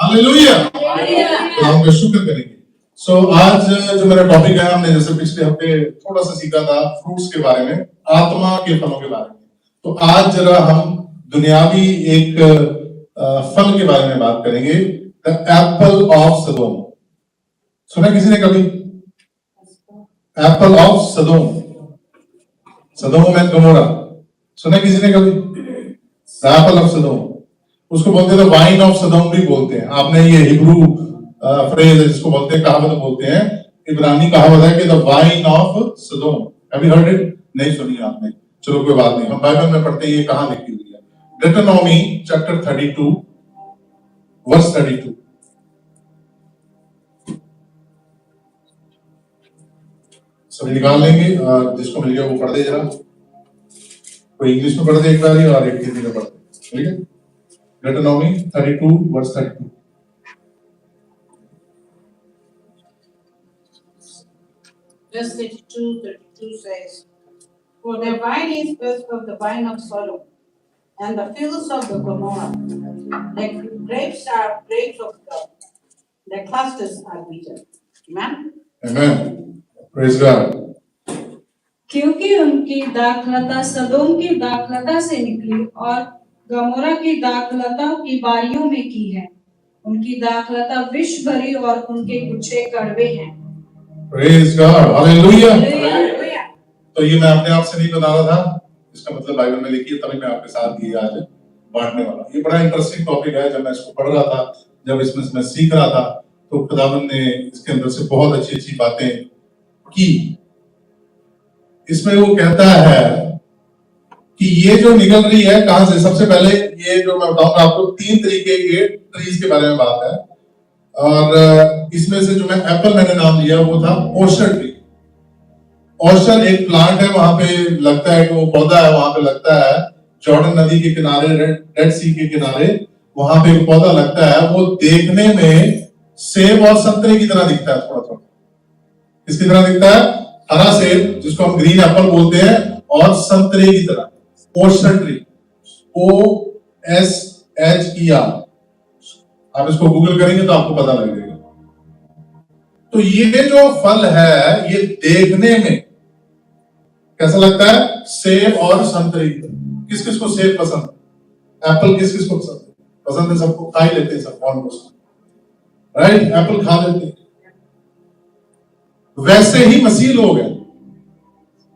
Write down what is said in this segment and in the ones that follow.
Hallelujah. तो हम शुक्र करेंगे। आज जो मेरा टॉपिक है, हमने जैसे पिछले हफ्ते थोड़ा सा सीखा था फ्रूट्स के बारे में, आत्मा के फलों के बारे में। तो आज जरा हम दुनियावी एक फल के बारे में बात करेंगे, द एप्पल ऑफ सदोम। सुना किसी ने कभी apple of Sodom? Sodom and Gomorrah सुना किसी ने कभी? एप्पल ऑफ सदोम, उसको बोलते हैं वाइन ऑफ सदोम भी बोलते हैं। आपने ये हिब्रू फ्रेज है जिसको बोलते हैं, कहावत बोलते हैं, इब्रानी कहावत है कि the wine of Sodom. Have you heard it? नहीं सुनी आपने? चलो कोई बात नहीं, हम बाइबल में पढ़ते हैं ये कहां लिखी हुई है। डिटरनॉमी चैप्टर 32 वर्स 32। सभी निकाल लेंगे, जिसको मिल गया वो पढ़ दे जरा। कोई इंग्लिश में पढ़ दे एक बार और एक हिंदी में पढ़ दे, ठीक है? Deuteronomy 32 verse 32. Verse 32 says, "For the vine is first of the vine of Sodom, and the fields of the Gomorrah. The grapes are grapes of God. The clusters are bitter." Amen. Amen. Praise God. क्योंकि उनकी दाखलता सदोम की दाखलता से निकली और Gomorrah की दाखलता की बारियों में की है। उनकी दाखलता विष भरी और उनके गुच्छे कड़वे हैं। Praise God. Hallelujah. Hallelujah. तो ये मैं अपने आप से नहीं बता रहा था, इसका मतलब बाइबल में लिखी है, तभी मैं आपके साथ ये आज बांटने वाला। ये बड़ा इंटरेस्टिंग टॉपिक है। जब मैं इसको पढ़ रहा था, जब इसमें मैं सीख रहा था, तो खुदावंद ने इसके अंदर से बहुत अच्छी अच्छी बातें की। इसमें वो कहता है कि ये जो निकल रही है कहां से? सबसे पहले ये जो मैं बताऊंगा आपको, 3 तरीके के ट्रीज के बारे में बात है, और इसमें से जो मैं एप्पल मैंने नाम लिया वो था ओर्चर्ड ट्री। ओर्चर्ड एक प्लांट है, वहां पे लगता है कि वो पौधा है, वहां पे लगता है जॉर्डन नदी के किनारे, रेड सी के किनारे, वहां पे एक पौधा लगता है। वो देखने में सेब और संतरे की तरह दिखता है, थोड़ा थोड़ा। किसकी तरह दिखता है? हरा सेब, जिसको हम ग्रीन एप्पल बोलते हैं, और संतरे की तरह। ओर्चर्ड ट्री, OSHER। आप इसको गूगल करेंगे तो आपको पता लगेगा। तो ये जो फल है, ये देखने में कैसा लगता है? सेब और संतरे की तरह। किस किस को सेब पसंद है? एप्पल किस किस को पसंद है? पसंद है सबको, खा ही लेते हैं सब, ऑलमोस्ट, राइट? एप्पल खा लेते हैं। वैसे ही मसीह लोग हैं,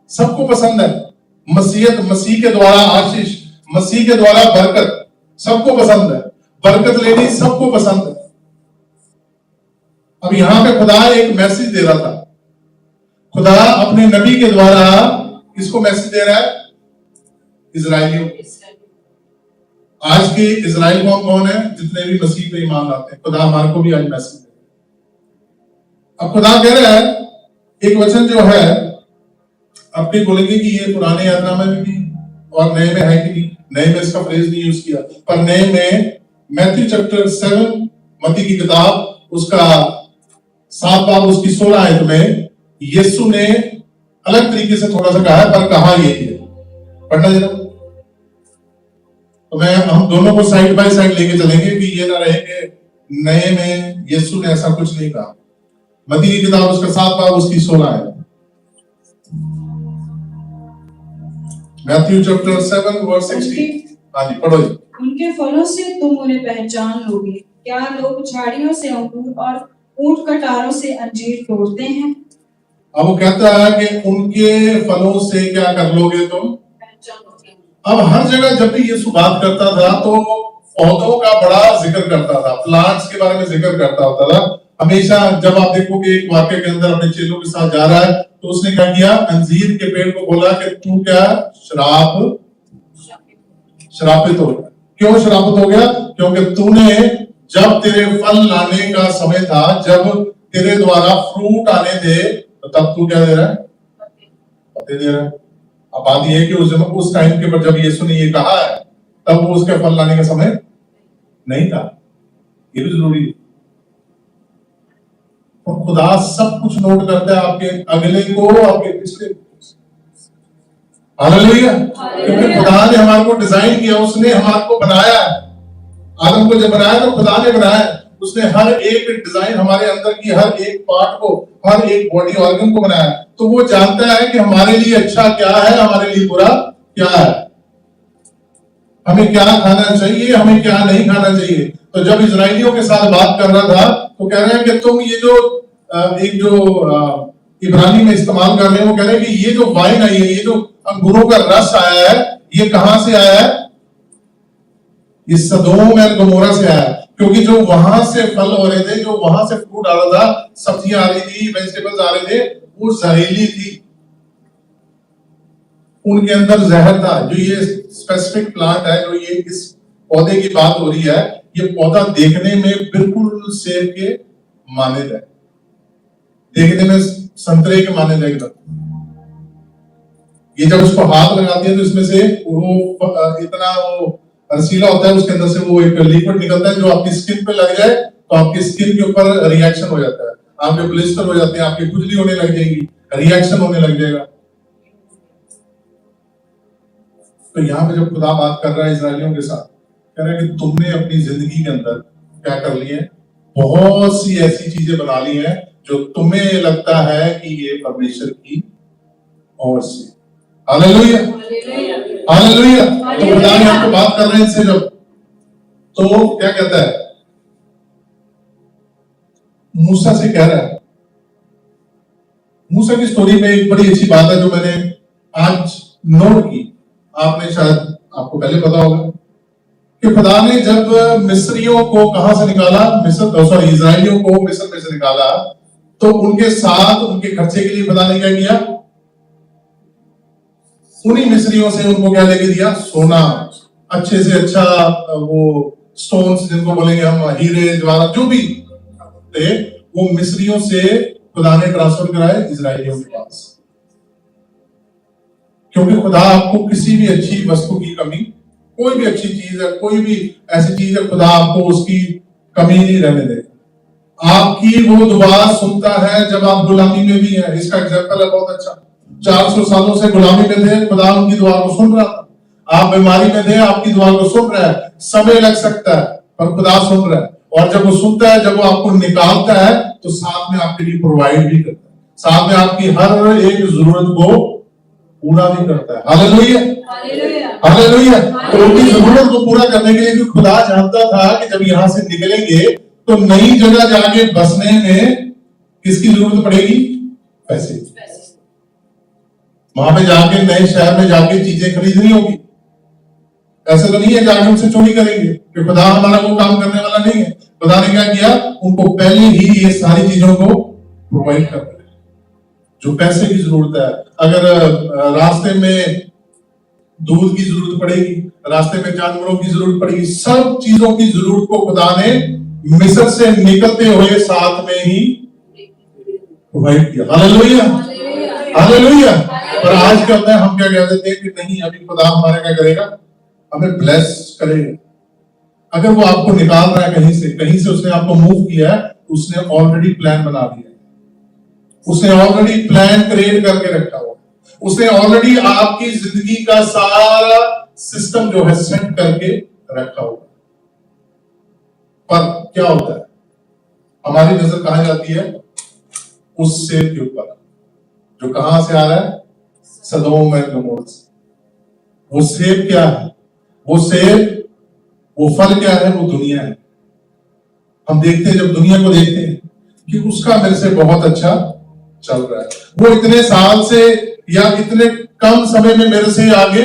सबको पसंद है मसीहत, मसीह के द्वारा आशीष, मसीह के द्वारा बरकत, सबको पसंद है। बरकत लेनी सबको पसंद है। अब यहां पे खुदा एक मैसेज दे रहा था। खुदा अपने नबी के द्वारा किसको मैसेज दे रहा है? इजराइलियों। आज के इजराइल कौन है? जितने भी मसीह पे ईमान लाते हैं। खुदा हमारे को भी आज मैसेज दे रहा है। अब खुदा कह रहा है, एक वचन जो है, अपनी बोलेंगे कि ये पुराने यात्रानामे में भी और नए में है कि नहीं? नए में इसका फ्रेज नहीं यूज किया, पर नए में मैथ्यू चैप्टर 7, मत्ती की किताब, उसका 7 बाब, उसकी 16 आयत में यीशु ने अलग तरीके से थोड़ा सा कहा है, पर कहा यही है। पढ़ना जरा। तो हम दोनों को साइड बाय साइड लेके चलेंगे कि ये ना रहे कि नए में यीशु ने ऐसा कुछ नहीं कहा। मत्ती की किताब, उसका 7 बाब, उसकी 16 आयत। Matthew chapter 7 verse 16। हाँ जी, पढ़ो जी। उनके फलों से तुम उन्हें पहचान लोगे। क्या लोग झाड़ियों से अंगूर और ऊंट कटारों से अंजीर तोड़ते हैं? अब वो कहता है कि उनके फलों से क्या कर लोगे तुम? अब हर जगह जब भी यीशु बात करता था तो पौधों का बड़ा जिक्र करता था, प्लांट्स के बारे में जिक्र करता होता था हमेशा। जब आप देखोगे एक वाक्य के अंदर अपने चेलों के साथ जा रहा है, तो उसने क्या किया? अंजीर के पेड़ को बोला कि तू क्या श्रापित हो गया। क्यों श्रापित हो गया? क्योंकि तूने, जब तेरे फल लाने का समय था, जब तेरे द्वारा फ्रूट आने थे, तो तब तू क्या दे रहा है? पत्ते दे रहा है। अब बात यह है कि उस टाइम के पर जब यीशु ने ये कहा है, तब वो उसके फल लाने का समय नहीं था। ये भी जरूरी है। तो खुदा सब कुछ नोट करता है, आपके अगले को, आपके पिछले को। हालेलुया। क्योंकि खुदा ने हमारे को डिजाइन किया, उसने हमारे को बनाया है। आदम को जब बनाया तो खुदा ने बनाया, उसने हर एक डिजाइन हमारे अंदर की हर एक पार्ट को, हर एक बॉडी ऑर्गन को बनाया, तो वो जानता है कि हमारे लिए अच्छा क्या है, हमारे लिए बुरा क्या है, हमें क्या खाना चाहिए, हमें क्या नहीं खाना चाहिए। तो जब इजराइलियों के साथ बात कर रहा था तो कह रहे हैं कि तुम ये जो एक जो इब्रानी में इस्तेमाल कर रहे हैं, वो कह रहे हैं कि ये जो वाइन आई है, ये जो अंगूरों का रस आया है, ये कहां से आया है? ये सदोम और गमोरा से आया है। क्योंकि जो वहां से फल हो रहे थे, जो वहां से फ्रूट आ रहा था, सब्जियां आ रही थी, वेजिटेबल्स आ रहे थे, वो जहरीली थी, उनके अंदर जहर था। जो ये स्पेसिफिक प्लांट है, जो ये इस पौधे की बात हो रही है, ये पौधा देखने में बिल्कुल सेब के मानद है, देखने में संतरे के मानद है एकदम। ये जब उसको हाथ लगाते हैं तो इसमें से वो इतना वो रसीला होता है, उसके अंदर से वो एक लिक्विड निकलता है, जो आपकी स्किन पे लग जाए तो आपकी स्किन के ऊपर रिएक्शन हो जाता है, आपके ब्लिस्टर हो जाते हैं, आपकी खुजली होने लग जाएगी, रिएक्शन होने लग जाएगा। तो यहाँ पे जब खुदा बात कर रहा है इजराइलियों के साथ, कह रहा है कि तुमने अपनी जिंदगी के अंदर क्या कर ली है? बहुत सी ऐसी चीजें बना ली हैं जो तुम्हें लगता है कि ये परमेश्वर की ओर से। Hallelujah, hallelujah. तो खुदा ने आपको बात कर रहे हैं इससे जब, तो क्या कहता है? मूसा से कह रहा है, मूसा की स्टोरी में एक बड़ी अच्छी बात है जो मैंने आज नोट की, आपने शायद, आपको पहले पता होगा कि खुदा ने जब मिस्रियों को कहां से निकाला, इजराइलियों को मिस्र में से निकाला, तो उनके साथ उनके खर्चे के लिए खुदा ने क्या किया? उन्हीं मिस्रियों से उनको क्या लेके दिया? सोना, अच्छे से अच्छा वो स्टोन्स जिनको बोलेंगे हम, हीरे जवाहरात जो भी थे, वो मिस्रियों से खुदा ने ट्रांसफर कराए इजराइलियों के पास। क्योंकि खुदा आपको किसी भी अच्छी वस्तु की कमी, कोई भी अच्छी चीज है, कोई भी ऐसी चीज है, खुदा आपको उसकी कमी नहीं रहने देगा। आपकी वो दुआ सुनता है जब आप गुलामी में भी हैं। इसका एग्जाम्पल है बहुत अच्छा, 400 सालों से गुलामी में थे, खुदा उनकी दुआ को सुन रहा था। आप बीमारी में थे, आपकी दुआ को सुन रहा है। समय लग सकता है पर खुदा सुन रहा है, और जब वो सुनता है, जब वो आपको निकालता है, तो साथ में आपके लिए प्रोवाइड भी करता है, साथ में आपकी हर एक जरूरत को पूरा भी करता है। Hallelujah, hallelujah. तो उनकी जरूरत को पूरा करने के लिए, क्योंकि खुदा जानता था कि जब यहां से निकलेंगे तो नई जगह जाके बसने में किसकी जरूरत पड़ेगी? पैसे। वहां पे जाके नए शहर में जाके चीजें खरीदनी होगी। ऐसे तो नहीं है जाके उनसे चोरी करेंगे, कि खुदा हमारा वो काम करने वाला नहीं है। खुदा ने क्या किया? उनको पहले ही ये सारी चीजों को प्रोवाइड कर दिया। जो पैसे की जरूरत है, अगर रास्ते में दूध की जरूरत पड़ेगी, रास्ते में जानवरों की जरूरत पड़ेगी, सब चीजों की जरूरत को खुदा ने मिस्र से निकलते हुए साथ में ही प्रोवाइड किया। Hallelujah, hallelujah. पर आज क्या होता है, हम क्या कह देते हैं कि नहीं, अभी खुदा हमारा क्या करेगा? हमें ब्लेस करेगा। अगर वो आपको निकाल रहा है कहीं से उसने आपको मूव किया है, उसने ऑलरेडी प्लान बना दिया है, उसने ऑलरेडी प्लान क्रिएट करके रखा हुआ, उसने ऑलरेडी आपकी जिंदगी का सारा सिस्टम जो है सेट करके रखा हुआ। पर क्या होता है, हमारी नजर कहां जाती है? उस सेब के ऊपर, जो कहां से आ रहा है? सदोम और गमोरा से। वो सेब क्या है? वो सेब, वो फल क्या है? वो दुनिया है। हम देखते हैं, जब दुनिया को देखते हैं कि उसका मेरे से बहुत अच्छा चल रहा है, वो इतने साल से या इतने कम समय में मेरे से आगे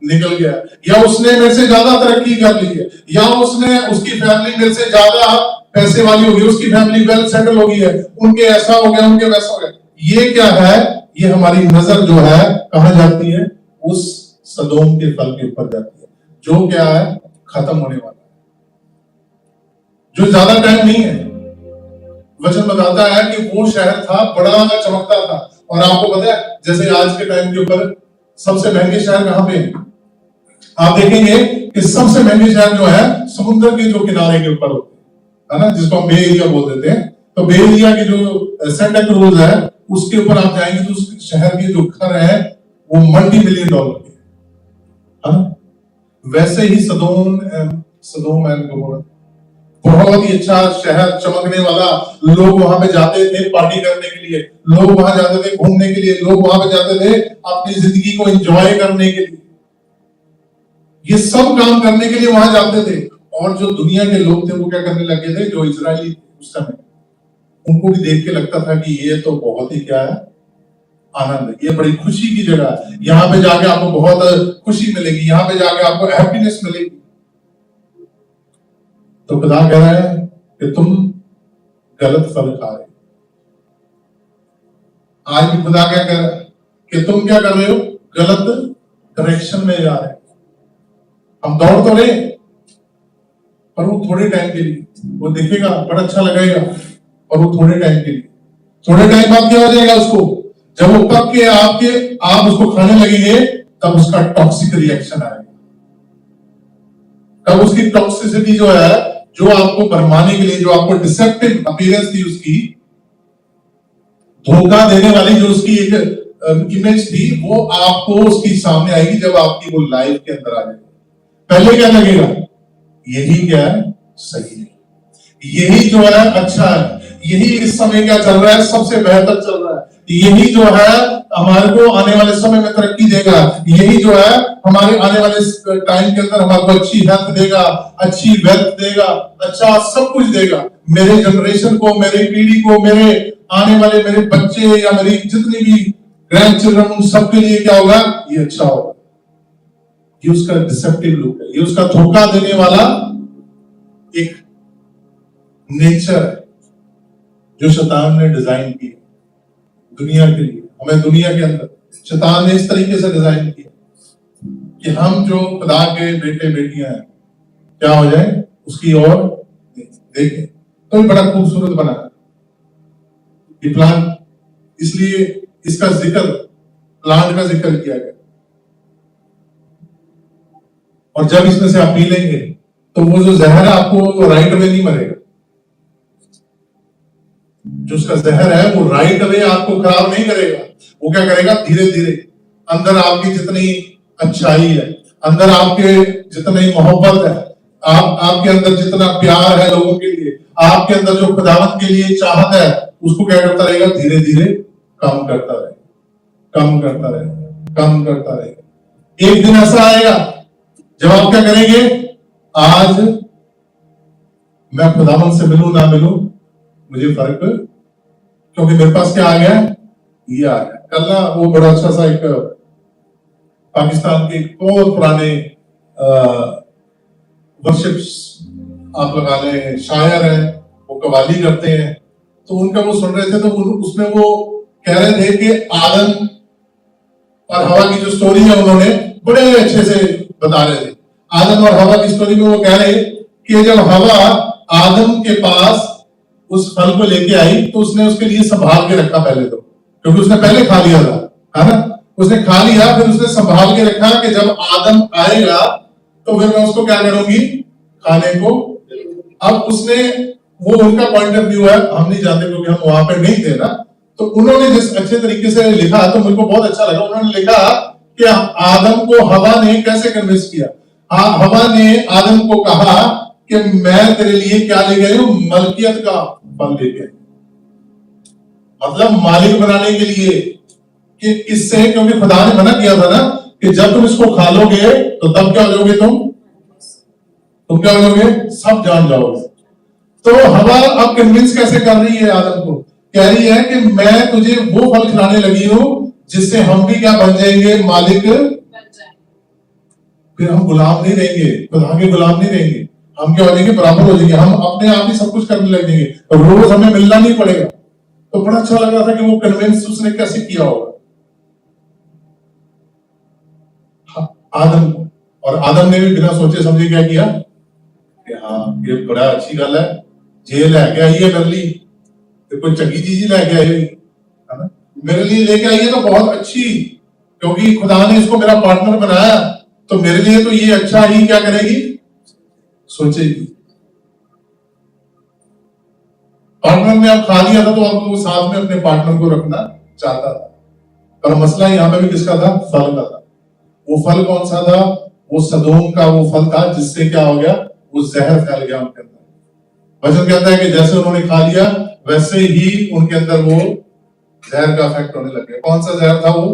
निकल गया, या उसने मेरे से ज्यादा तरक्की कर ली है, या उसकी फैमिली मेरे से ज्यादा पैसे वाली होगी, उसकी फैमिली वेल सेटल हो गई है, उनके ऐसा हो गया, उनके वैसा हो गया। ये क्या है? ये हमारी नजर जो है कहां जाती है? उस सदोम के फल के ऊपर जाती है, जो क्या है? खत्म होने वाला है, जो ज्यादा टाइम नहीं है। वचन बताता है कि वो शहर था, बड़ा चमकता था। और आपको पता है, जैसे आज के टाइम के ऊपर सबसे महंगे शहर कहां पे हैं? आप देखेंगे कि सबसे महंगे शहर जो है समुद्र के जो किनारे के ऊपर होते हैं, है ना, जिसको हम बे एरिया बोल देते हैं। तो बे एरिया के जो सेंटा क्रूज है, उसके ऊपर आप जाएंगे तो उस शहर के जो घर है वो $multi-million के, है ना। वैसे ही सदोम एंड गमोरा, बहुत ही अच्छा शहर, चमकने वाला, लोग वहां पे जाते थे पार्टी करने के लिए, लोग वहां जाते थे घूमने के लिए, लोग वहां पे जाते थे अपनी जिंदगी को एंजॉय करने के लिए, ये सब काम करने के लिए वहां जाते थे। और जो दुनिया के लोग थे वो क्या करने लगे थे, जो इजरायली उस समय, उनको भी देख के लगता था कि ये तो बहुत ही क्या है, आनंद है, ये बड़ी खुशी की जगह है, यहाँ पे जाके आपको बहुत खुशी मिलेगी, यहाँ पे जाके आपको हैप्पीनेस मिलेगी। तो खुदा कह रहा है कि तुम गलत फल खा रहे हो। आज भी खुदा क्या कह रहा है कि तुम क्या कर रहे हो, गलत डायरेक्शन में जा रहे हो। हम दौड़ तो रहे, पर वो थोड़े टाइम के लिए, वो दिखेगा बड़ा अच्छा लगेगा, और वो थोड़े टाइम के लिए, थोड़े टाइम बाद क्या हो जाएगा उसको, जब वो पक के आप उसको खाने लगेंगे, तब उसका टॉक्सिक रिएक्शन आएगा। तब उसकी टॉक्सिसिटी जो है, जो आपको भरमाने के लिए, जो आपको डिसेप्टिव अपीयरेंस थी उसकी, धोखा देने वाली जो उसकी एक इमेज थी, वो आपको उसकी सामने आएगी जब आपकी वो लाइफ के अंदर आ जाएगी। पहले क्या लगेगा, यही क्या है, सही है, यही जो है अच्छा है, यही इस समय क्या चल रहा है, सबसे बेहतर चल रहा है, यही जो है हमारे को आने वाले समय में तरक्की देगा, यही जो है हमारे आने वाले टाइम के अंदर हमारे को अच्छी हेल्थ देगा, अच्छी वेल्थ देगा, अच्छा सब कुछ देगा, मेरे जनरेशन को, मेरी पीढ़ी को, मेरे आने वाले मेरे बच्चे या मेरी जितनी भी ग्रैंड चिल्ड्रन, उन सबके लिए क्या होगा, ये अच्छा होगा। ये उसका डिसेप्टिव लुक है, ये उसका धोखा देने वाला एक नेचर है जो शैतान ने डिजाइन की दुनिया के लिए। हमें दुनिया के अंदर शैतान ने इस तरीके से डिजाइन किया कि हम जो खुदा के बेटे बेटियां हैं क्या हो जाए, उसकी ओर देखें। तो ये बड़ा खूबसूरत बना ये प्लान, इसलिए इसका जिक्र, प्लांट का जिक्र किया गया। और जब इसमें से आप पी लेंगे तो वो जो जहर है आपको राइट अवे नहीं मरेगा, जो उसका जहर है वो राइट अवे आपको खराब नहीं करेगा, वो क्या करेगा, धीरे धीरे अंदर आपकी जितनी अच्छाई है, अंदर आपके जितनी मोहब्बत है, आपके अंदर जितना प्यार है लोगों के लिए, आपके अंदर जो खुदावंत के लिए चाहत है, उसको क्या करता रहेगा, धीरे धीरे कम करता रहेगा, कम करता रहेगा, कम करता रहेगा। एक दिन ऐसा आएगा जब आप क्या करेंगे, आज मैं खुदावंत से मिलूं ना मिलूं मुझे फर्क, क्योंकि मेरे पास क्या आ गया, ये आ गया। कल ना वो बड़ा अच्छा सा एक पाकिस्तान के एक बहुत पुराने वर्शिप आप लगा लें शायर हैं, वो कवाली करते हैं, तो उनका वो सुन रहे थे, तो उसमें वो कह रहे थे कि आदम और हवा की जो स्टोरी है उन्होंने बड़े अच्छे से बता रहे थे। आदम और हवा की स्टोरी में वो कह रहे कि जब हवा आदम के पास उस फल को लेके आई तो उसने उसके लिए संभाल के रखा पहले, तो क्योंकि उसने पहले खा लिया था, है ना, उसने खा लिया, फिर उसने संभाल के रखा कि जब आदम आएगा तो फिर मैं उसको क्या करूंगी, खाने को। अब उसने, वो उनका पॉइंट ऑफ व्यू है, हम नहीं जानते क्योंकि हम वहां पर नहीं थे ना, तो उन्होंने जिस अच्छे तरीके से लिखा तो मुझे बहुत अच्छा लगा। उन्होंने लिखा कि आदम को हवा ने कैसे कन्विंस किया। हवा ने आदम को कहा कि मैं तेरे लिए क्या ले गई हूं, मलकियत का फल लेके, मतलब मालिक बनाने के लिए, कि इससे, क्योंकि खुदा ने मना किया था ना कि जब तुम इसको खा लोगे तो तब क्या हो जाओगे, तुम क्या हो जाओगे, सब जान जाओगे। तो हवा अब कन्विंस कैसे कर रही है आदम को, कह रही है कि मैं तुझे वो फल खिलाने लगी हूं जिससे हम भी क्या बन जाएंगे, मालिक बन जाएंगे। फिर हम गुलाम नहीं रहेंगे, खुदा के गुलाम नहीं रहेंगे, हम क्या हो जाएंगे, बराबर हो जाएंगे, हम अपने आप ही सब कुछ करने लग जाएंगे, तो रोज हमें मिलना नहीं पड़ेगा। तो बड़ा अच्छा लग रहा था कि वो कन्विंस उसने कैसे किया होगा आदम, और आदम ने भी बिना सोचे समझे क्या किया कि हाँ ये बड़ा अच्छी गल है, जे लैके आई है मेरे लिए, कोई चंगी चीज ही लैके आई हुई है ना, मेरे लिए लेके आई है तो बहुत अच्छी, क्योंकि खुदा ने इसको मेरा पार्टनर बनाया, तो मेरे लिए तो ये अच्छा ही क्या करेगी, सोचेगी। पार्टनर ने अब खा लिया था तो अब वो साथ में अपने पार्टनर को रखना चाहता था, पर मसला यहां पे भी किसका था, फल का था। वो फल कौन सा था, वो सदोम का वो फल था जिससे क्या हो गया, वो जहर फैल गया उनके अंदर। वचन कहता है कि जैसे उन्होंने खा लिया वैसे ही उनके अंदर वो जहर का इफेक्ट होने लग गया। कौन सा जहर था वो?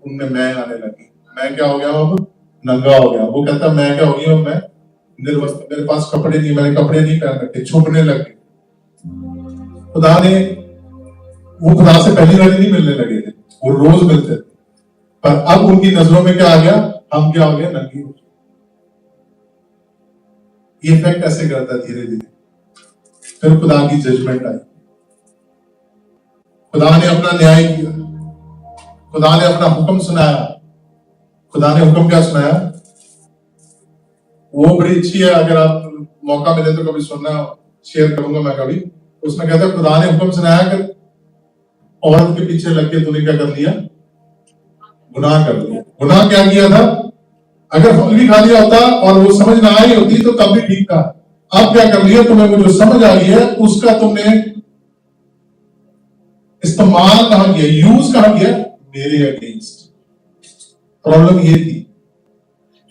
उनमें मैं आने लगी। मैं क्या हो गया अब? नंगा हो गया। वो कहता मैं क्या हो गया? मैं निर्वस्त्र, मेरे पास कपड़े नहीं, मैंने कपड़े नहीं पहन रखे, छुपने लगे। खुदा ने, वो खुदा से पहली बार नहीं मिलने लगे थे, वो रोज मिलते थे, पर अब उनकी नजरों में क्या आ गया? हम क्या हो गया? नंगी हो गए। ये इफेक्ट ऐसे करता है धीरे धीरे। फिर खुदा की जजमेंट आई, खुदा ने अपना न्याय किया, खुदा ने अपना हुक्म सुनाया। खुदा ने हुक्म क्या सुनाया? वो बड़ी अच्छी है, अगर आप मौका मिले तो कभी सुनना, शेयर करूंगा मैं कभी। उसमें कहता है खुदा ने हुक्म सुनाया कि औरत के पीछे लग के तूने क्या कर लिया? गुनाह कर लिया। गुनाह क्या किया था? अगर फल भी खा लिया होता और वो समझ ना आई होती तो तब भी ठीक था। अब क्या कर लिया? तुम्हें वो जो समझ आ गई है उसका तुमने इस्तेमाल कहां किया, यूज कहां किया? मेरे अगेंस्ट। प्रॉब्लम ये थी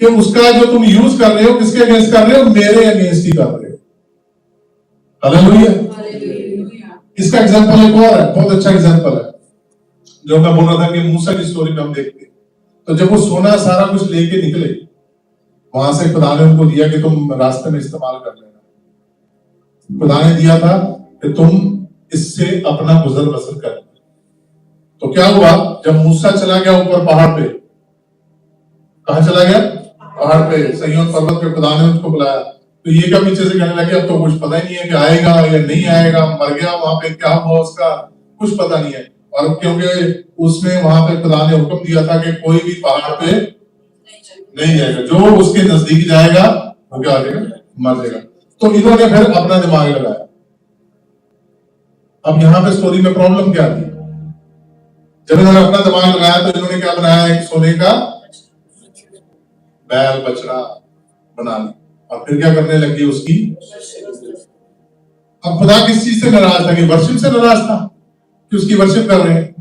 कि उसका जो तुम यूज कर रहे हो किसके अगेंस्ट कर रहे हो? मेरे अगेंस्ट ही कर रहे हो। हालेलुया। इसका एग्जांपल एक और है, बहुत अच्छा एग्जांपल है, जो मैं बोल रहा था कि मूसा की स्टोरी में हम देखते, तो जब वो सोना सारा कुछ लेके निकले, वहां से खुदा ने उनको दिया कि तुम रास्ते में इस्तेमाल कर लेना। खुदा ने दिया था कि तुम इससे अपना गुजर बसर कर। तो क्या हुआ? जब मूसा चला गया ऊपर पहाड़ पे, कहां चला गया? पहाड़ पे, सैय्योन पर्वत पे खुदा ने उसको बुलाया, तो ये क्या पीछे से कहने लगे अब तो कुछ पता ही नहीं है कि आएगा या नहीं आएगा, मर गया, वहां पे क्या हुआ उसका कुछ पता नहीं है। और क्योंकि उसमें वहां पे खुदा ने हुक्म दिया था कि कोई भी पहाड़ पे नहीं जाएगा, जो उसके नजदीक जाएगा वो क्या हो जाएगा? मर जाएगा। तो इन्होंने फिर अपना दिमाग लगाया। अब यहाँ पे स्टोरी में प्रॉब्लम क्या थी? जब इन्होंने अपना दिमाग लगाया तो इन्होंने क्या बनाया? एक सोने का बैल बछड़ा बना लिया और फिर क्या करने लगी? उसकी। अब खुदा किस चीज से नाराज था? कि वर्शिप से नाराज था कि उसकी वर्शिप कर रहे हैं।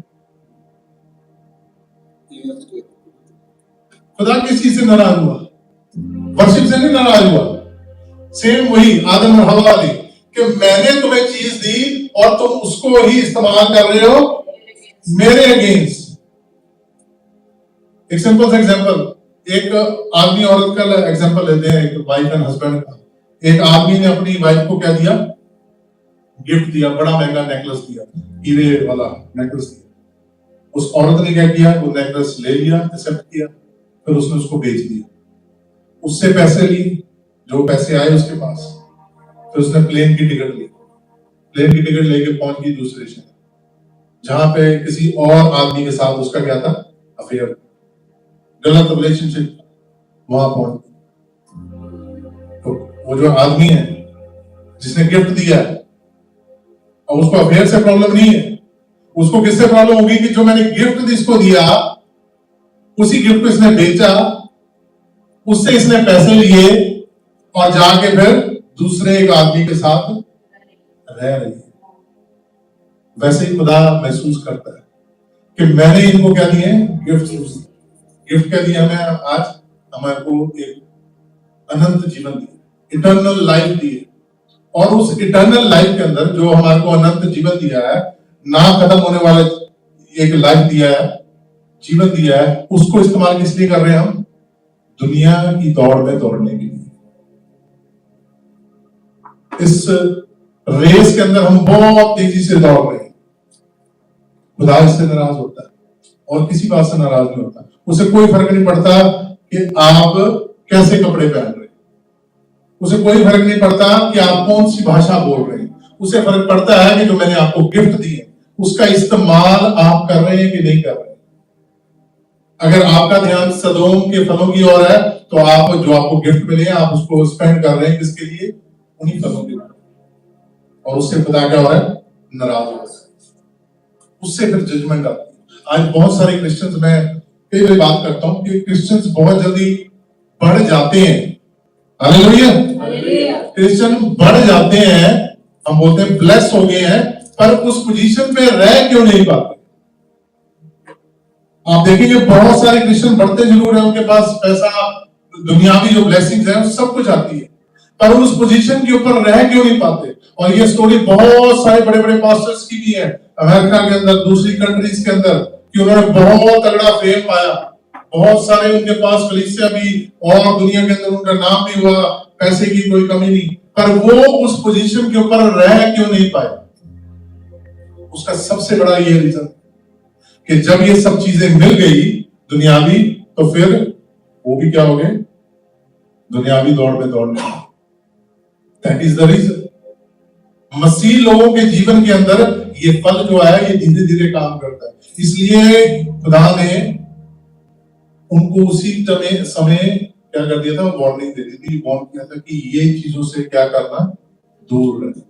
खुदा किस चीज से नाराज हुआ? वर्शिप से नहीं नाराज हुआ। सेम वही आदम और हवा वाली कि मैंने तुम्हें चीज दी और तुम उसको ही इस्तेमाल कर रहे हो मेरे अगेंस्ट। एक सिंपल सा एग्जांपल, एक आदमी औरत का एग्जांपल लेते हैं, एक वाइफ एंड हस्बैंड का। एक आदमी ने अपनी वाइफ को क्या दिया? गिफ्ट दिया, बड़ा महंगा नेकलेस दिया, हीरे वाला नेकलेस दिया। उस औरत ने क्या किया? वो नेकलेस ले लिया, एक्सेप्ट किया, फिर उसने उसको बेच दिया। उससे पैसे ली, जो पैसे आए उसके पास, फिर उसने प्लेन की टिकट ली, प्लेन की टिकट लेके पहुंच गई दूसरे शहर, जहां पे किसी और आदमी के साथ उसका क्या था? अफेयर, गलत रिलेशनशिप, वहां पहुंच। तो वो जो आदमी है जिसने गिफ्ट दिया है, और उसको अफेयर से प्रॉब्लम नहीं है, उसको किससे प्रॉब्लम होगी? कि जो मैंने गिफ्ट इसको दिया, उसी गिफ्ट को इसने बेचा, उससे इसने पैसे लिए और जाके फिर दूसरे एक आदमी के साथ रह रही है। वैसे ही खुदा महसूस करता है कि मैंने इनको क्या दिए? गिफ्ट। गिफ्ट क्या दिया? मैं आज हमारे को एक अनंत जीवन दिया, इटर्नल लाइफ दी है। और उस इटर्नल लाइफ के अंदर जो हमारे को अनंत जीवन दिया है, ना खत्म होने वाला एक लाइफ दिया है, जीवन दिया है, उसको इस्तेमाल किस लिए कर रहे हैं हम? दुनिया की दौड़ में दौड़ने के लिए। इस रेस के अंदर हम बहुत तेजी से दौड़ रहे हैं। खुदा इससे नाराज होता है और किसी बात से नाराज नहीं होता। उसे कोई फर्क नहीं पड़ता कि आप कैसे कपड़े पहन रहे हैं, उसे कोई फर्क नहीं पड़ता कि आप कौन सी भाषा बोल रहे हैं। उसे फर्क पड़ता है कि जो मैंने आपको गिफ्ट दी है उसका इस्तेमाल आप कर रहे हैं कि नहीं कर रहे हैं। अगर आपका ध्यान सदोम के फलों की ओर है तो आप जो आपको गिफ्ट मिले आप उसको स्पेंड कर रहे हैं किसके लिए? उन्हीं फलों के लिए। और उससे खुदा क्या हो रहा है? नाराज हो रहा है। उससे फिर जजमेंट आती है। आज बहुत सारे क्रिश्चियंस, मैं कई बार बात करता हूं कि क्रिश्चियंस बहुत जल्दी बढ़ जाते हैं। हालेलुया। क्रिश्चियन बढ़ जाते हैं, हम बोलते हैं ब्लेस हो गए हैं, पर उस पोजीशन पे रह क्यों नहीं पाते? आप देखेंगे बहुत सारे क्रिश्चियन बढ़ते जरूर है, उनके पास पैसा, दुनियावी जो ब्लेसिंग्स है सब कुछ आती है, पर उस पोजीशन के ऊपर रह क्यों नहीं पाते? और ये स्टोरी बहुत सारे बड़े बड़े पास्टर्स की भी है, अमेरिका के अंदर, दूसरी कंट्रीज के अंदर, कि उन्होंने बहुत तगड़ा फेम पाया, बहुत सारे उनके पास कलीसिया भी और दुनिया के अंदर उनका नाम भी हुआ, पैसे की कोई कमी नहीं, पर वो उस पोजीशन के ऊपर रह क्यों नहीं पाए? उसका सबसे बड़ा ये रीजन कि जब ये सब चीजें मिल गई दुनियावी, तो फिर वो भी क्या हो गए? दुनियावी दौड़ में दौड़ गए। That is the reason. मसीह लोगों के जीवन के अंदर ये फल जो है ये धीरे धीरे काम करता है। इसलिए खुदा ने उनको उसी समय क्या कर दिया था? वार्निंग दे दी थी, वार्न किया था कि ये चीजों से क्या करना? दूर रहना,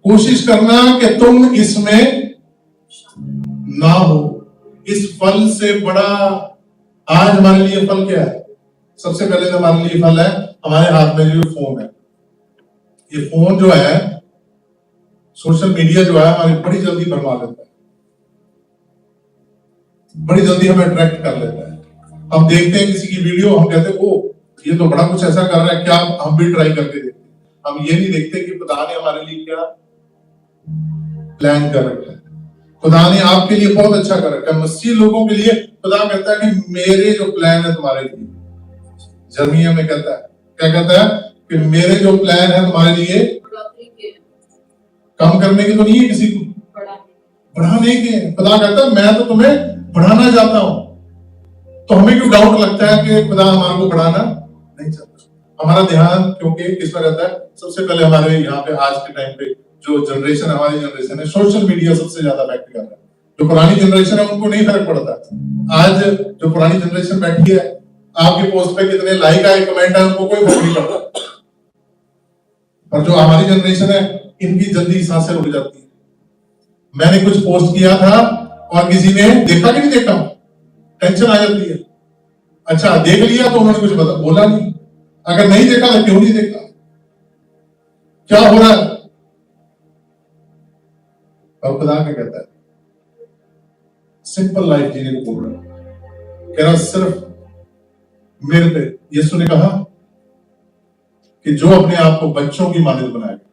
कोशिश करना कि तुम इसमें ना हो। इस फल से बड़ा आज हमारे लिए फल क्या है? सबसे पहले तो हमारे लिए फल है हमारे हाथ में जो फोन है। ये फोन जो है, सोशल मीडिया जो है, हमारी बड़ी जल्दी भरमा लेता है, बड़ी जल्दी हमें अट्रैक्ट कर लेता है। हम देखते हैं किसी की वीडियो, हम कहते हैं ओ ये तो बड़ा कुछ ऐसा कर रहा है, क्या हम भी ट्राई करके देखते हैं। हम ये नहीं देखते कि खुदा ने हमारे लिए क्या प्लान कर रखा है। खुदा ने आपके लिए बहुत अच्छा कर रखा है। मसीह लोगों के लिए खुदा कहता है कि मेरे जो प्लान है तुम्हारे लिए, जर्मिया में कहता है, क्या कहता है? कि मेरे जो प्लान है तुम्हारे लिए कम करने की तो नहीं है, किसी को बढ़ाने के। खुदा कहता है मैं तो तुम्हें बढ़ाना चाहता हूं। तो हमें क्यों डाउट लगता है कि खुदा हमारे को बढ़ाना नहीं चाहता? हमारा ध्यान क्योंकि किस पर रहता है? सबसे पहले हमारे यहाँ पे आज के टाइम पे जो जनरेशन, हमारी जनरेशन है, सोशल मीडिया सबसे ज्यादा इफेक्ट कर रहा है। जो पुरानी जनरेशन है उनको नहीं फर्क पड़ता। आज जो पुरानी जनरेशन बैठी है, आपके पोस्ट पे कितने लाइक आए, कमेंट आए, उनको कोई फर्क नहीं पड़ता। और जो हमारी जनरेशन है, इनकी जल्दी सांसें रुक जाती है। मैंने कुछ पोस्ट किया था और किसी ने देखा कि नहीं देखा, टेंशन आ जाती है। अच्छा देख लिया तो उन्होंने कुछ बोला नहीं, अगर नहीं देखा तो क्यों नहीं देखा, क्या हो रहा है? और खुदा क्या कहता है? सिंपल लाइफ जीने को बोल रहा है, कह रहा सिर्फ मेरे पे। यीशु ने कहा कि जो अपने आप को बच्चों की मानद बनाएगा,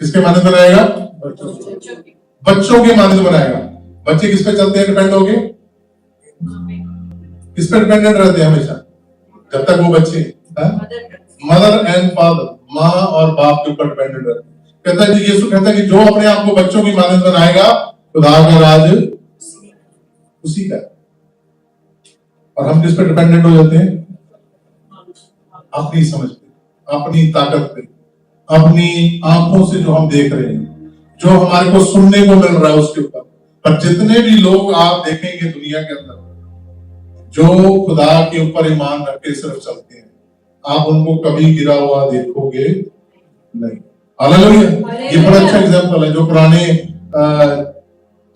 किसके मानद बनाएगा? बच्चों के मानद बनाएगा। बच्चे किस पे चलते हैं? डिपेंड हो गए, किस पे डिपेंडेंट रहते हैं हमेशा जब तक वो बच्चे? मदर एंड फादर, माँ और बाप के ऊपर डिपेंडेंट रहते हैं। कहता है जी, यीशु कहता है कि जो अपने आप को बच्चों की मानद बनाएगा, खुदा का राज उसी का। और हम किस पे डिपेंडेंट हो जाते हैं? अपनी समझ पे, अपनी ताकत पे, अपनी आंखों से जो हम देख रहे हैं, जो हमारे को सुनने को मिल रहा है उसके ऊपर। पर जितने भी लोग आप देखेंगे दुनिया के अंदर जो खुदा के ऊपर ईमान रख के सिर्फ चलते हैं, आप उनको कभी गिरा हुआ देखोगे नहीं। हालेलुया। ये बड़ा अच्छा एग्जांपल है। जो पुराने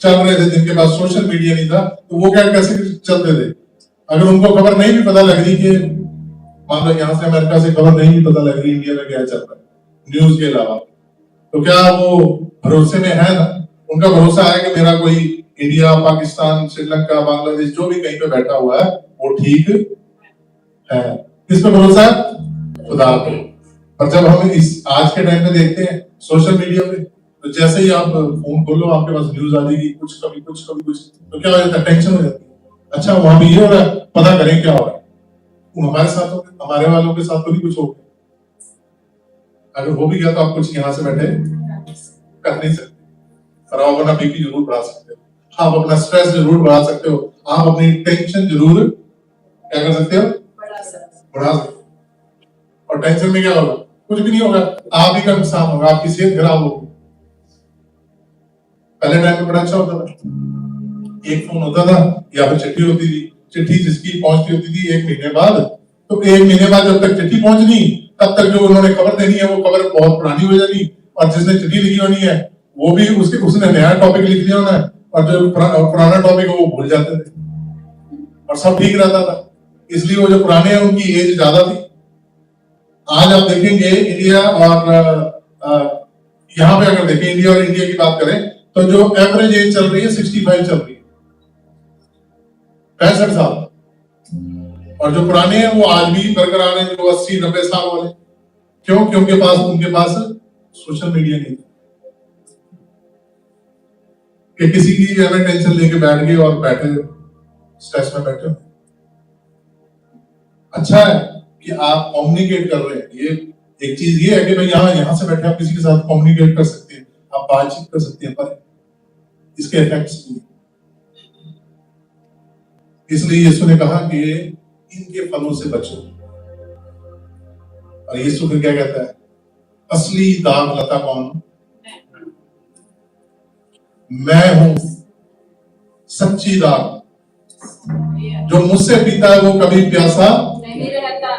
चल रहे थे, जिनके पास सोशल मीडिया नहीं था, तो वो क्या कैसे चलते थे? अगर उनको खबर नहीं भी पता लग रही कि मान लो यहाँ से अमेरिका से खबर नहीं भी पता लग रही इंडिया में क्या चल रहा है न्यूज के अलावा, तो क्या वो भरोसे में है ना? उनका भरोसा है कि मेरा कोई इंडिया, पाकिस्तान, श्रीलंका, बांग्लादेश जो भी कहीं पे बैठा हुआ है वो ठीक है। किस पे भरोसा है? खुदा पे। और जब हम इस आज के टाइम पे देखते हैं सोशल मीडिया पे, तो जैसे ही आप फोन खोलो आपके पास न्यूज आ जाएगी, कुछ कभी कुछ कभी कुछ, तो क्या हो जाता है? टेंशन हो जाती है। अच्छा वहां भी ये हो रहा है, पता करें क्या हो रहा है। हमारे साथ हो गया, हमारे वालों के साथ तो नहीं कुछ हो गया। अगर हो भी गया तो आप कुछ यहाँ से बैठे कर नहीं सकते, पर आप अपना बीपी जरूर बढ़ा सकते हो, आप अपना स्ट्रेस जरूर बढ़ा सकते हो, आप अपनी टेंशन जरूर क्या कर सकते हो? बढ़ा सकते हो। और टेंशन में क्या होगा? कुछ भी नहीं होगा, आप ही का नुकसान होगा, आपकी सेहत खराब होगी। पहले टाइम में बड़ा अच्छा होता था, एक फोन होता था या फिर चिट्ठी होती थी, चिट्ठी जिसकी पहुंचती होती थी 1 महीने बाद, तो 1 महीने बाद जब तक चिट्ठी पहुंचनी तब तक जो उन्होंने खबर देनी है वो खबर बहुत पुरानी हो जानी, और जिसने चिट्ठी लिखी होनी है वो भी उसने नया टॉपिक लिख लिया होना है, और जो पुराना टॉपिक है वो भूल जाते थे और सब ठीक रहता था। इसलिए वो जो पुराने हैं उनकी एज ज्यादा थी। आज आप देखेंगे इंडिया और यहाँ पे अगर देखें इंडिया और इंडिया की बात करें तो जो एवरेज एज चल रही है 65 चल रही है, 65 साल। और जो पुराने हैं वो आज भी बरकरार हैं, जो 80-90 साल वाले। क्यों? क्योंकि उनके पास सोशल मीडिया नहीं था कि किसी की टेंशन लेके बैठ गए और बैठे स्ट्रेस में बैठे हो। अच्छा है कि आप कम्युनिकेट कर रहे हैं। ये एक चीज ये है कि भाई यहां से बैठे आप किसी के साथ कम्युनिकेट कर सकते हैं, आप बातचीत कर सकते हैं, पर इसके इफेक्ट्स नहीं। इसलिए यीशु ने कहा कि इनके फलों से बचो। और यीशु फिर क्या कहता है? असली दाग लता कौन? मैं हूं सच्ची दाग, जो मुझसे पीता है वो कभी प्यासा नहीं रहता।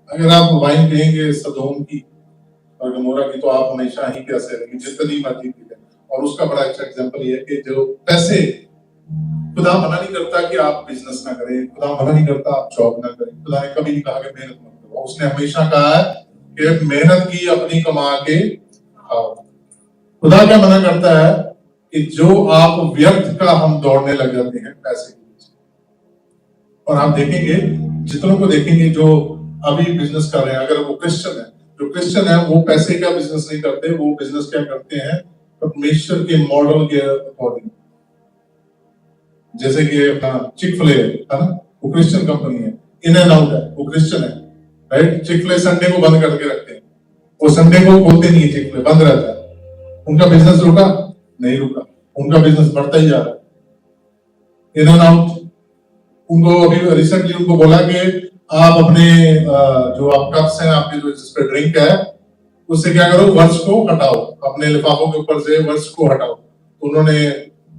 अगर आप वाइन पिएंगे सदोम की और गमोरा की तो आप हमेशा ही प्यासे रहेंगे, जितनी मर्जी पी लें। और उसका बड़ा अच्छा एग्जांपल ये है कि जो पैसे, खुदा मना नहीं करता कि आप बिजनेस ना करें, खुदा मना नहीं करता आप जॉब ना करें, खुदा ने कभी नहीं कहा कि मेहनत मत करो। उसने हमेशा कहा है कि मेहनत की अपनी कमा के खाओ। खुदा क्या मना करता है कि जो आप व्यर्थ का हम दौड़ने लग जाते हैं पैसे के पीछे। और आप देखेंगे, जितनों को देखेंगे जो अभी बिजनेस कर रहे हैं, अगर वो क्रिश्चियन है, जो क्रिश्चियन है वो पैसे का बिजनेस नहीं करते, वो बिजनेस क्या करते हैं? परमेश्वर के मॉडल के अकॉर्डिंग। जैसे कि अपना चिक-फil-A है ना, वो क्रिश्चियन कंपनी है। इन एंड आउट है, वो क्रिश्चियन है, राइट? चिक-fil-A संडे को बंद करके रखते हैं, वो संडे को खोलते नहीं है, चिक-fil-A बंद रहता है। उनका बिजनेस रुका? नहीं रुका, उनका बिजनेस बढ़ता ही जा रहा है। इन एंड आउट, उनको अभी रिसेंटली उनको बोला कि आप अपने जो आप कप्स हैं, आपके जो जिस पे ड्रिंक है, उससे क्या करो, वर्ड्स को हटाओ, अपने लिफाफों के ऊपर से वर्ड्स को हटाओ। तो उन्होंने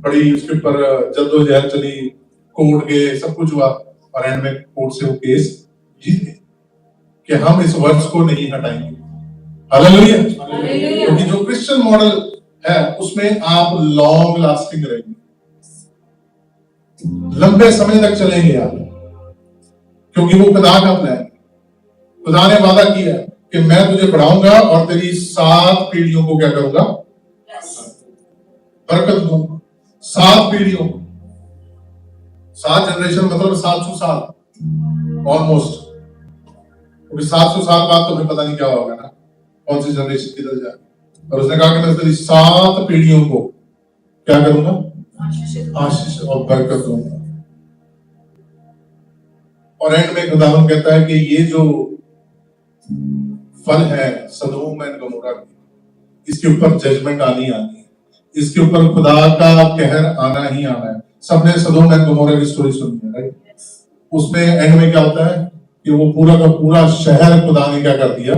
बड़ी उसके ऊपर जद्दोजहद चली, कोर्ट के सब कुछ हुआ, और एंड में कोर्ट से वो केस जीत गए कि हम इस वर्ड्स को नहीं हटाएंगे। हालेलुया। क्योंकि जो क्रिश्चियन मॉडल है उसमें आप लॉन्ग लास्टिंग रहेंगे, लंबे समय तक चलेंगे आप, क्योंकि वो खुदा का प्लान है। खुदा ने वादा किया कि मैं तुझे बढ़ाऊंगा और तेरी 7 पीढ़ियों को क्या करूंगा? बरकत दूंगा। 7 पीढ़ियों, 7 जनरेशन मतलब 700 साल ऑलमोस्ट। क्योंकि 700 साल बाद तो फिर पता नहीं क्या होगा ना, कौन सी जनरेशन किधर जाए। और उसने कहा कि मैं तेरी 7 पीढ़ियों को क्या करूंगा? आशीष और बरकत दूंगा। और एंड में खुदावन कहता है कि ये जो फल है सदोम एंड गमोरा की, इसके ऊपर जजमेंट आनी है, इसके ऊपर खुदा का कहर आना ही आना है। सबने सदोम एंड गमोरा की स्टोरी सुनी है, राइट? उसमें एंड में क्या होता है कि वो पूरा का पूरा शहर खुदा ने क्या कर दिया?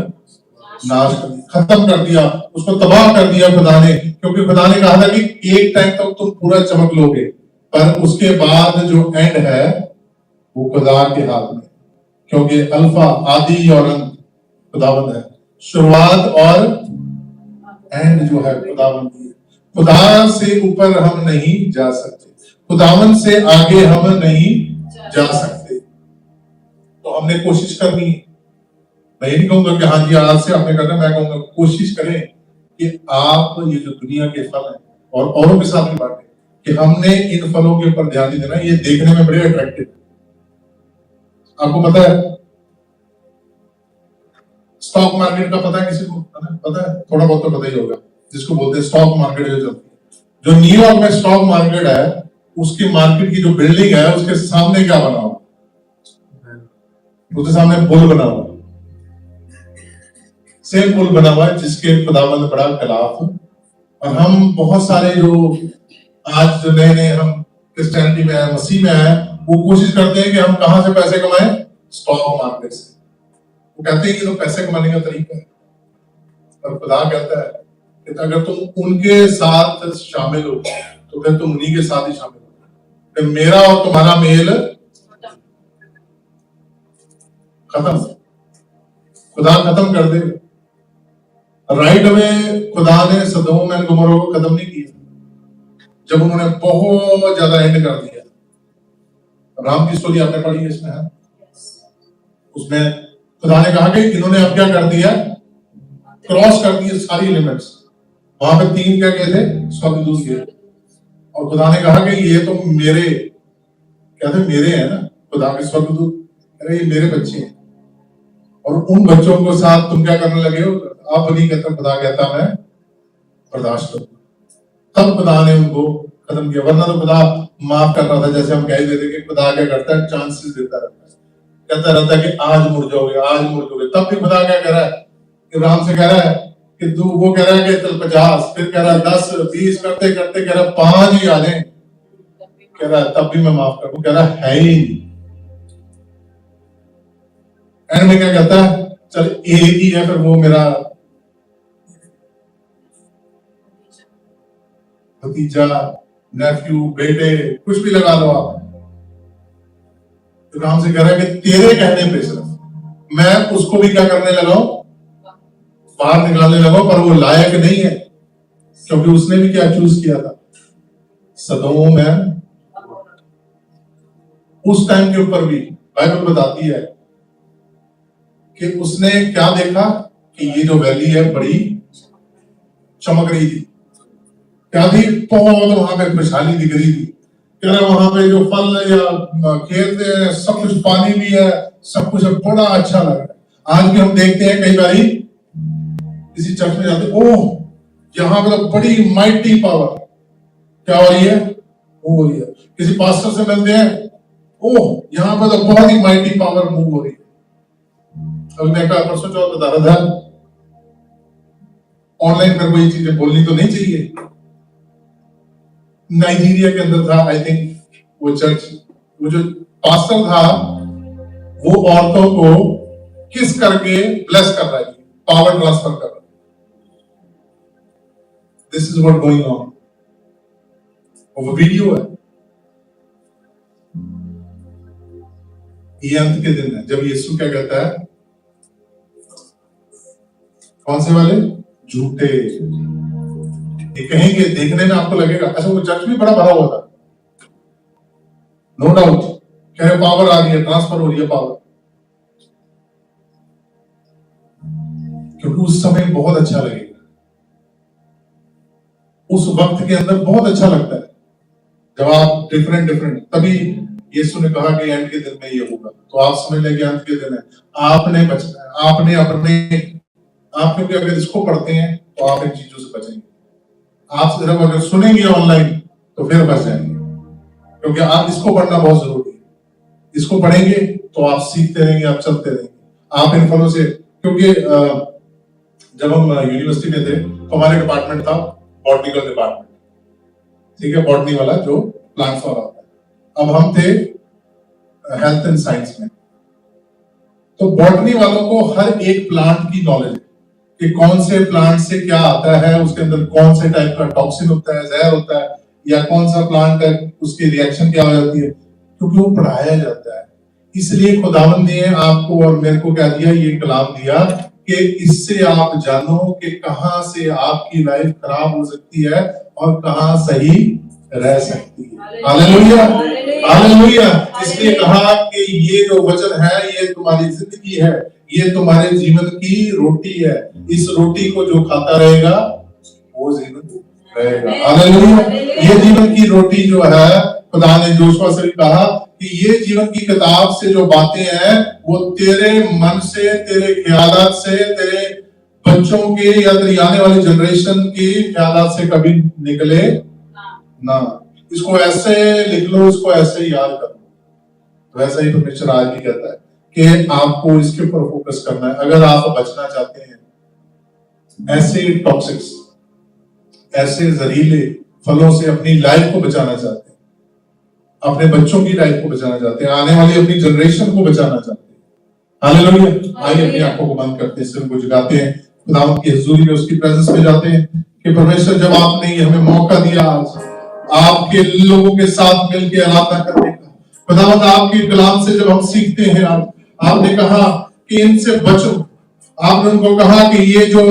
नाश कर दिया, खत्म कर दिया, उसको तबाह कर दिया खुदा ने। क्योंकि खुदा ने कहा था कि एक टाइम तक तुम पूरा चमक लोगे, पर उसके बाद जो एंड है वो खुदा के हाथ में। क्योंकि अल्फा, आदि और अंत खुदावंद है, शुरुआत और एंड जो है खुदावंद की। खुदा से ऊपर हम नहीं जा सकते, खुदावंद से आगे हम नहीं जा सकते। तो हमने कोशिश करनी है। मैं ये नहीं कहूंगा कि हाँ जी आज से आपने करना, मैं कहूंगा कोशिश करें कि आप ये जो दुनिया के फल हैं और औरों के साथ भी बांटें, कि हमने इन फलों के ऊपर ध्यान नहीं देना। ये देखने में बड़े अट्रैक्टिव, आपको पता है स्टॉक मार्केट का पता है किसी को? पता है? थोड़ा बहुत तो पता ही होगा, जिसको बोलते हैं स्टॉक मार्केट। जो चलती है, जो न्यूयॉर्क में स्टॉक मार्केट है, उसकी मार्केट की जो बिल्डिंग है उसके सामने क्या बना हुआ? उसके सामने पुल बना हुआ, सेम पुल बना हुआ है जिसके खुदावंद बड़ा खिलाफ। और हम बहुत सारे जो आज जो नए नए हम क्रिश्चियनिटी में आए, मसीह में आए, वो कोशिश करते हैं कि हम कहां से पैसे कमाएं? स्टॉक मार्केट से। वो कहते हैं कि तो पैसे कमाने का तरीका है। और खुदा कहता है कि अगर तुम उनके साथ शामिल हो तो फिर तुम उन्हीं के साथ ही शामिल हो, फिर मेरा और तुम्हारा मेल खत्म, खुदा खत्म कर देगा। राइट में खुदा ने सदोम एंड गमोरा को खत्म नहीं किया, जब उन्होंने बहुत ज्यादा एंड कर दिया। राम की स्टोरी आपने पढ़ी है, इसमें है, उसमें खुदा ने कहा कि इन्होंने अब क्या कर दिया? क्रॉस कर दिए सारी लिमिट्स। वहां पे 3 क्या गए थे? स्वर्गदूत गए, और खुदा ने कहा कि ये तो मेरे, क्या थे? मेरे हैं ना, खुदा के स्वर्गदूत, अरे ये मेरे बच्चे हैं। और उन बच्चों को साथ तुम क्या करने लगे हो? अब नहीं कहता, खुदा कहता मैं बर्दाश्त करूंगा। तब खुदा ने उनको खत्म किया, वरना तो खुदा माफ कर रहा था। जैसे हम कह देते कि खुदा क्या करता है, चांसेस देता रहता है, कहता रहता है कि आज मुड़ जाओगे, आज मुड़ जाओगे। तब भी खुदा क्या कह रहा है? इब्राहिम से कह रहा है कि तू, वो कह रहा है कि चल 50, फिर कह रहा है 10, 20, करते करते कह रहा है 5 ही आ जाए, कह रहा है तब भी मैं माफ करूं, कह रहा है ही नहीं। एंड में क्या कहता है? चल एक ही है, फिर वो मेरा भतीजा, नेफ्यू, बेटे, कुछ भी लगा लो आप। तो काम से कह रहा है कि तेरे कहने पे सिर्फ मैं उसको भी क्या करने लगा हूं, बाहर निकालने लगा, पर वो लायक नहीं है, क्योंकि उसने भी क्या चूज किया था? सदोम है। उस टाइम के ऊपर भी बाइबल बताती है कि उसने क्या देखा कि ये जो वैली है बड़ी चमक रही थी। क्या थी? बहुत वहां पे खुशहाली दिख रही थी। कह रहे वहां पे जो फल या खेत है, सब कुछ, पानी भी है, सब कुछ बड़ा अच्छा लग रहा है। आज भी हम देखते हैं कई बारी किसी चर्च में जाते, ओह यहाँ पे तो बड़ी माइटी पावर क्या हो रही है, वो हो रही है। किसी पास्टर से मिलते हैं, ओह यहाँ पे तो बहुत ही माइटी पावर मूव हो रही है। अभी मैं परसों चौथ बता रहा था, ऑनलाइन मेरे को ये चीजें बोलनी तो नहीं चाहिए। नाइजीरिया के अंदर था, आई थिंक वो चर्च, वो जो पास्टर था वो औरतों को किस करके ब्लेस कर रहा है, पावर ट्रांसफर कर रहा है। This is what going on. वो वीडियो है। ये अंत के दिन है जब यीशु क्या कहता है, कौन से वाले झूठे, ये कहेंगे, देखने में आपको लगेगा अच्छा वो चर्च भी बड़ा भरा हुआ था, नो डाउट, कह रहे पावर आ रही है, ट्रांसफर हो रही है पावर, क्योंकि उस समय बहुत अच्छा लगेगा, उस वक्त के अंदर बहुत अच्छा लगता है जब आप डिफरेंट। तभी यीशु ने कहा कि एंड के दिन में ये होगा। तो आप समझ लेंगे अंत के दिन है, आपने बचना है, आपने अपने आप, क्योंकि अगर इसको पढ़ते हैं तो आप इन चीजों से बचेंगे। आप सिर्फ अगर सुनेंगे ऑनलाइन तो फिर बच जाएंगे, क्योंकि आप इसको पढ़ना बहुत जरूरी है। इसको पढ़ेंगे तो आप सीखते रहेंगे, आप चलते रहेंगे, आप इन फलों से, क्योंकि जब हम यूनिवर्सिटी में थे तो हमारे डिपार्टमेंट था बॉटनिकल डिपार्टमेंट, ठीक है, बॉटनी वाला जो प्लांट्स वाला होता है। अब हम थे हेल्थ एंड साइंस में, तो बॉटनी वालों को हर एक प्लांट की नॉलेज है कि कौन से प्लांट से क्या आता है, उसके अंदर कौन से टाइप का टॉक्सिन होता है, जहर होता है, या कौन सा प्लांट है उसकी रिएक्शन क्या हो जाती है, क्योंकि वो पढ़ाया जाता है। इसलिए खुदावंद ने आपको और मेरे को क्या दिया, ये कलाम दिया कि इससे आप जानो कि कहां से आपकी लाइफ खराब हो सकती है और कहां सही रह सकती है। Hallelujah, hallelujah. इसलिए कहा कि ये जो वचन है ये तुम्हारी जिंदगी है, ये तुम्हारे जीवन की रोटी है। इस रोटी को जो खाता रहेगा वो जीवन रहेगा। हालेलुया। ये जीवन की रोटी जो है, खुदा ने जोशुआ से कहा कि ये जीवन की किताब से जो बातें हैं वो तेरे मन से, तेरे ख्यालात से, तेरे बच्चों के या तेरी आने वाली जनरेशन के ख्यालात से कभी निकले ना। इसको ऐसे लिख लो, इसको ऐसे याद कर लो। तो ऐसा ही परमेश्वर आज भी कहता है कि आपको इसके ऊपर फोकस करना है। अगर आप बचना चाहते हैं ऐसे टॉक्सिक्स, ऐसे जहरीले फलों से, अपनी लाइफ को बचाना चाहते हैं, अपने बच्चों की लाइफ को बचाना चाहते हैं, आने वाली अपनी जनरेशन को बचाना चाहते हैं। हालेलुया। आइए अपनी आंखों को बंद करते हैं, सिर को झुकाते हैं, खुदावंद की हुजूरी में, उसकी प्रेजेंस में जाते हैं कि परमेश्वर जब आपने ये हमें मौका दिया आज आपके लोगों के साथ मिलकर आराधना करने का, खुदावंद आपके कलाम से जब हम सीखते हैं, आपने कहा कि इनसे बचो। आपने उनको कहा कि ये जो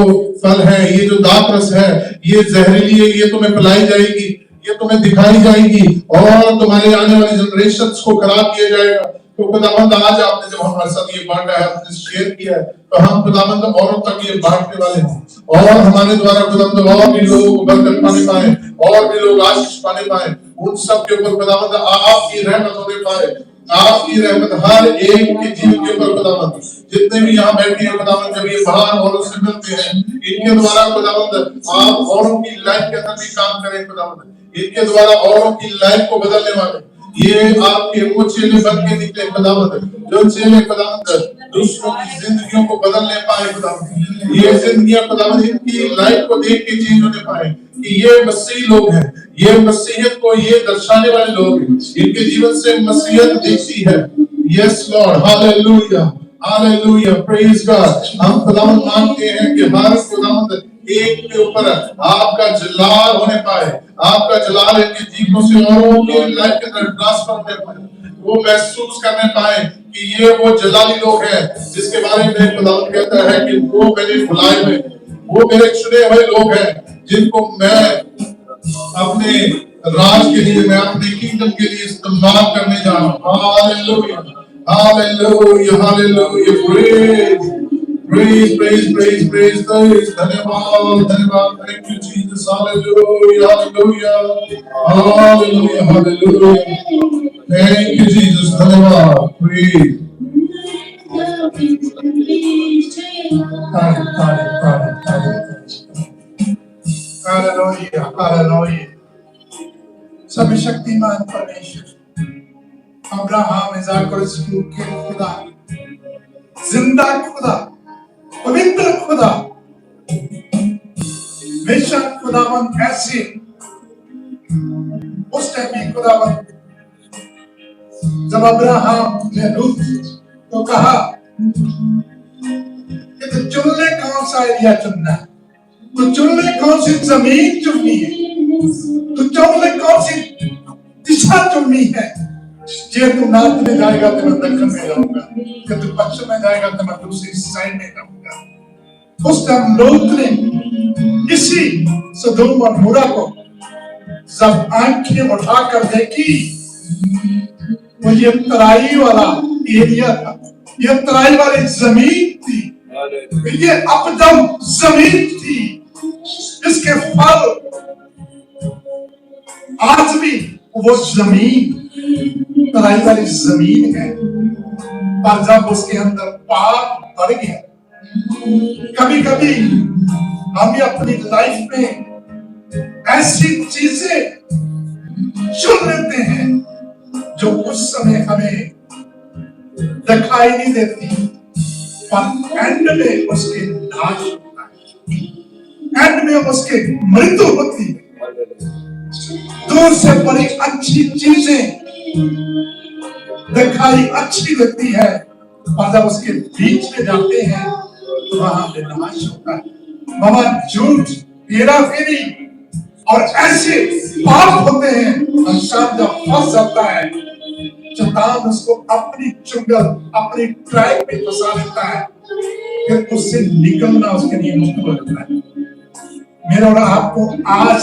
फल है, ये जो दाखरस है, ये जहरीली है, ये तुम्हें पिलाई जाएगी, ये तुम्हें दिखाई जाएगी और तुम्हारे आने वाली जनरेशंस को खराब किया जाएगा। तो खुदावंद आज आपने जब हमारे साथ ये बांटा है, आपने शेयर किया है, तो हम खुदावंद औरों तक ये बांटने वाले हैं और हमारे द्वारा खुदावंद और भी लोग बरकत पाने पाए और भी लोग आशीष पाने पाए। उन सब के ऊपर खुदावंद आपकी रहमत होने पाए, आपकी रहमत हर एक के जीवन के ऊपर खुदावंद, जितने भी यहाँ बैठे हैं खुदावंद, जब ये बाहर औरों से मिलते हैं, इनके द्वारा खुदावंद आप औरों की लाइफ के अंदर भी काम करें खुदावंद, इनके द्वारा औरों की लाइफ को बदलने वाले ये आपके वो चेले बन के निकले खुदावंद, जो चेले खुदावंद दूसरों की जिंदगियों को बदलने पाए खुदावंद, ये जिंदगियां खुदावंद इनकी लाइफ को देख के चेंज होने पाए कि ये मसीह लोग हैं, ये मसीहत को ये दर्शाने वाले लोग हैं, इनके जीवन से मसीहत दिखती है। Yes Lord, hallelujah hallelujah, praise God. हम खुदावंद मांगते हैं कि हर खुदावंद एक के ऊपर आपका जलाल होने पाए, आपका जलाल इनके जीवनों से औरों के लाइफ के अंदर ट्रांसफर होने पाए, वो महसूस करने पाए कि ये वो जलाली लोग हैं जिसके बारे में खुदावंद कहता है कि वो मेरे बुलाए हुए, वो मेरे चुने हुए लोग हैं जिनको मैं अपने राज के लिए, मैं अपने किंगडम के लिए इस्तेमाल करने जा रहा हूं। Hallelujah hallelujah hallelujah, praise praise praise praise praise, धन्यवाद धन्यवाद, thank you Jesus, hallelujah hallelujah hallelujah hallelujah, thank you Jesus, धन्यवाद, praise हालेलुया हालेलुया। सर्वशक्तिमान परमेश्वर, अब्राहम इज़ाक और इसहाक के खुदा, जिंदा खुदा, पवित्र खुदा, बेशक खुदावंद ऐसे उस टाइम में खुदावंद जब अब्राहम ने रूत को कहा कि तो चुनने कौन सा एरिया चुनना है, तो चुनने कौन सी जमीन चुननी है, तो चुनने कौन सी दिशा चुननी है, जे तू नॉर्थ में जाएगा तो मैं दक्षिण में जाऊंगा, कि तू पश्चिम में जाएगा तो मैं दूसरी साइड में जाऊंगा। उस टाइम लोग ने इसी सदोम और मोरा को जब आंखें उठाकर देखी, वो ये तराई वाला एरिया था, ये तराई वाली जमीन थी, ये अपदम जमीन थी, इसके फल आज भी वो जमीन तराई वाली जमीन है, पर जब उसके अंदर पाप बढ़ गया, कभी कभी हम अपनी लाइफ में ऐसी चीजें चुन लेते हैं जो उस समय हमें दिखाई नहीं देती, पर एंड में उसके नाश होता है, एंड में उसके मृत्यु होती है। दूर से बड़ी अच्छी चीजें दिखाई अच्छी लगती है, और जब उसके बीच में जाते हैं तो वहां विनाश होता है, वहां झूठ, हेरा फेरी और ऐसे पाप होते हैं। इंसान जब फंस जाता है, शैतान उसको अपनी चुंगल, अपनी ट्रैक पे फंसा लेता है, फिर उससे निकलना उसके लिए मुश्किल हो जाता है। मेरा और आपको आज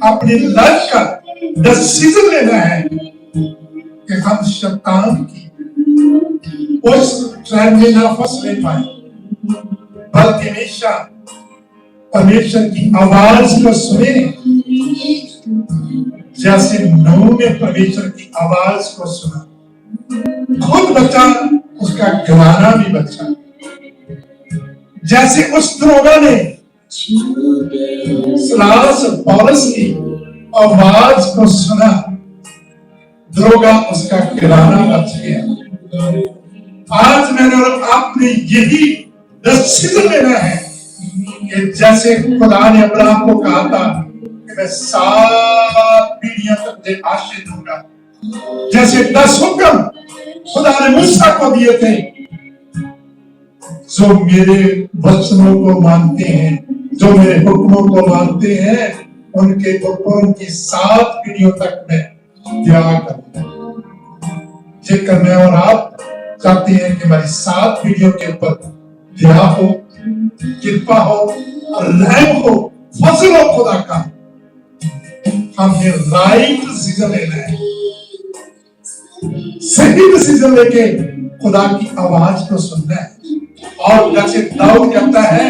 अपनी लाइफ का डिसीजन लेना है कि हम शैतान की उस ट्रैक में ना फंसने पाए, बल्कि हमेशा परमेश्वर की आवाज को सुने, जैसे नूह ने परमेश्वर की आवाज को सुना, खुद बचा, उसका घराना भी बचा। जैसे उस दरोगा ने सिलास पौलुस की आवाज को सुना, दरोगा उसका घराना बच गया। आज मैंने और आपने यही डिसीजन लेना है कि जैसे खुदा ने अब्राहम को कहा था कि मैं 7 पीढ़ियां तक तुझे आशीष दूंगा, जैसे 10 हुक्म खुदा ने मूसा को दिए थे, जो मेरे वचनों को मानते हैं, जो मेरे हुक्मों को मानते हैं, उनके हुक्मों की 7 पीढ़ियों तक मैं त्याग करूंगा। जेकर मैं और आप चाहते हैं कि हमारी 7 पीढ़ियों के ऊपर दया हो, कृपा हो और रहम हो, फजल हो खुदा का, हमने राइट डिसीजन लेना है, सही डिसीजन लेके खुदा की आवाज को सुनना है। और जैसे दाऊद कहता है,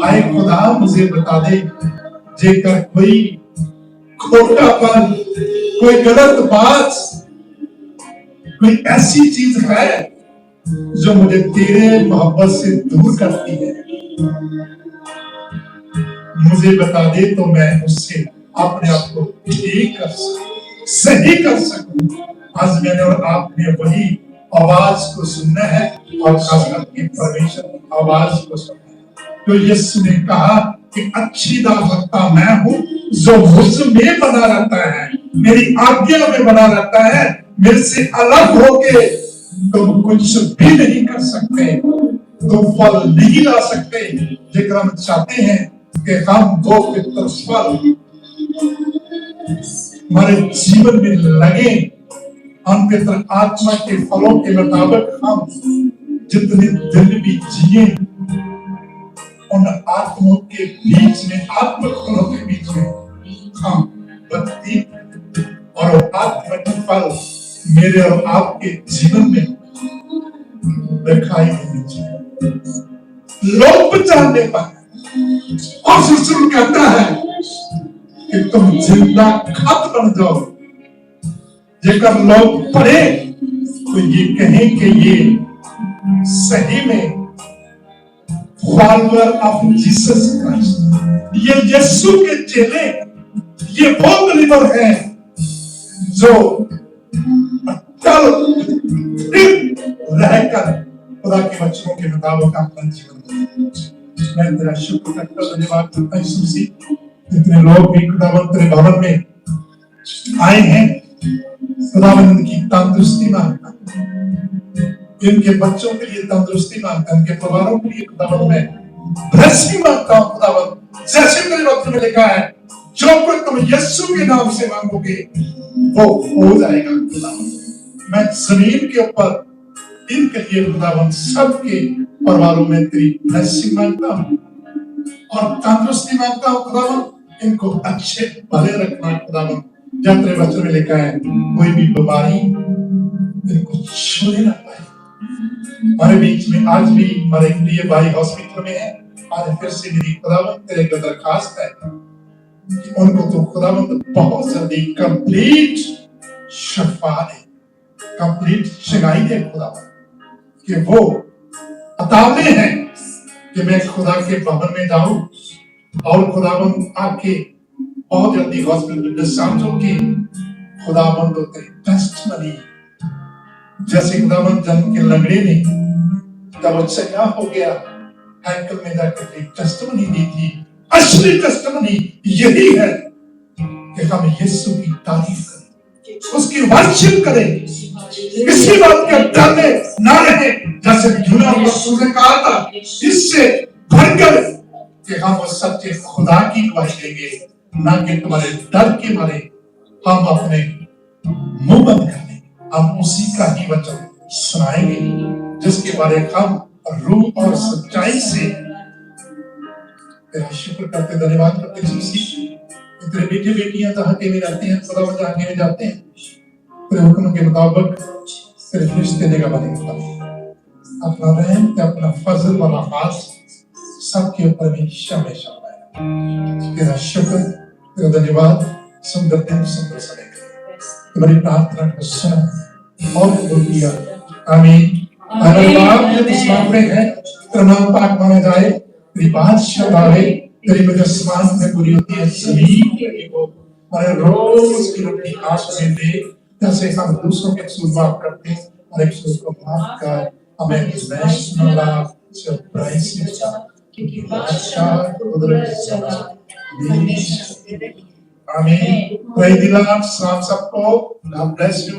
आए खुदा मुझे बता दे, जेकर कोई खोटापन, कोई गलत बात, कोई ऐसी चीज है जो मुझे तेरे मोहब्बत से दूर करती है, मुझे बता दे तो मैं उससे अपने आप को ठीक कर सकूं, सही कर सकूं। आज मैंने और आपने वही आवाज को सुनना है और खास करके परमेश्वर की आवाज को सुनना है। तो यीशु ने कहा कि अच्छी दाखलता मैं हूं जो मुझ में बना रहता है, मेरी आज्ञा में बना रहता है, मेरे से अलग होके तुम कुछ भी नहीं कर सकते, तुम फल नहीं ला सकते। जेकर हम चाहते हैं कि हम वो पवित्र फल हमारे जीवन में लगे, हम पवित्र आत्मा के फलों के मुताबिक हम जितने दिन भी जिए उन आत्मों के बीच में, आत्मिक फलों के बीच में हम भक्ति और आत्मिक फल मेरे और आपके जीवन में दिखाई देनी चाहिए। लोग पहचानने पर और सुसुर कहता है कि तुम जिंदा खत बन जाओ। जेकर लोग पढ़े तो ये कहें कि ये सही में फॉलोअर ऑफ जीसस क्राइस्ट, ये यीशु के चेले, ये वो बिलीवर हैं जो अटल रहकर खुदा के वचनों के मुताबिक अपना जीवन। मैं तेरा शुक्र करता हूं, धन्यवाद करता हूं यीशु मसीह। इतने लोग भी खुदावंद तेरे भवन में आए हैं, खुदावंद की तंदुरुस्ती मांगता हूं, इनके बच्चों के लिए तंदुरुस्ती मांगता हूं, इनके परिवारों के लिए खुदावंद में ब्लेसिंग मांगता हूं। खुदावंद जैसे तेरे वचन में लिखा है, जो कुछ तुम यीशु के नाम से मांगोगे वो हो जाएगा। खुदावंद मैं जमीन के ऊपर इनके लिए खुदावंद सबके परिवारों में तेरी ब्लेसिंग मांगता हूं और तंदुरुस्ती मांगता हूं। खुदावंद इनको अच्छे भले रखना। खुदावंद जब तेरे वचन में लिखा है कोई भी बीमारी इनको छूने ना पाए। हमारे बीच में आज भी हमारे प्रिय भाई हॉस्पिटल में है, आज फिर से मेरी खुदावंद तेरे को दरखास्त है कि उनको तो खुदावंद बहुत जल्दी कंप्लीट शफा दे, कंप्लीट शिकाई दे खुदावंद, कि वो अतावे हैं कि मैं खुदा के भवन में जाऊं और खुदावंद आके बहुत जल्दी हॉस्पिटल में समझो कि खुदावंद तेरी टेस्टमनी जैसे खुदावंद जन्म के लंगड़े ने जब वो सया हो गया हैकल में जाकर तेरी टेस्टमनी दी थी। असली टेस्टमनी यही है कि हम यीशु की तारीफ करें, उसकी वर्शिप करें, किसी बात के डरने ना रहे। जैसे यूना रसूल ने कहा था, इससे बढ़कर कि हम उस सच्चे खुदा की गवाही देंगे, ना कि तुम्हारे डर के मारे हम अपने मुंह बंद कर देंगे। हम उसी का ही वचन सुनाएंगे जिसके बारे हम रूह और सच्चाई से तेरा शुक्र करते, धन्यवाद करते। तेरे बेटे बेटियां जहां के में रहते हैं, खुदा जहां के में जाते हैं, तेरे हुक्म के मुताबिक तेरे फरिश्ते निगाह बनेंगे। अपना रहम ते अपना फजल और आफात सबके ऊपर में हमेशा पाए। तेरा शुक्र, तेरा धन्यवाद। सुंदर दिन, सुंदर समय तुम्हारी प्रार्थना को सुना और कबूल किया। आमीन। हमारे बाप जो आसमान में है, तेरा नाम पाक माना जाए, तेरी बादशाह आए, तेरी मुजस्समात में पूरी होती है जमीन के को हमारे रोज की रोटी आज हमें दे, जैसे हम दूसरों के कसूर माफ करते हैं और एक दूसरे को माफ कर हमें नेशनल सरप्राइज से क्योंकि बादशाह कुदरत आमीन। Praise the Lord. सबको गॉड ब्लेस यू।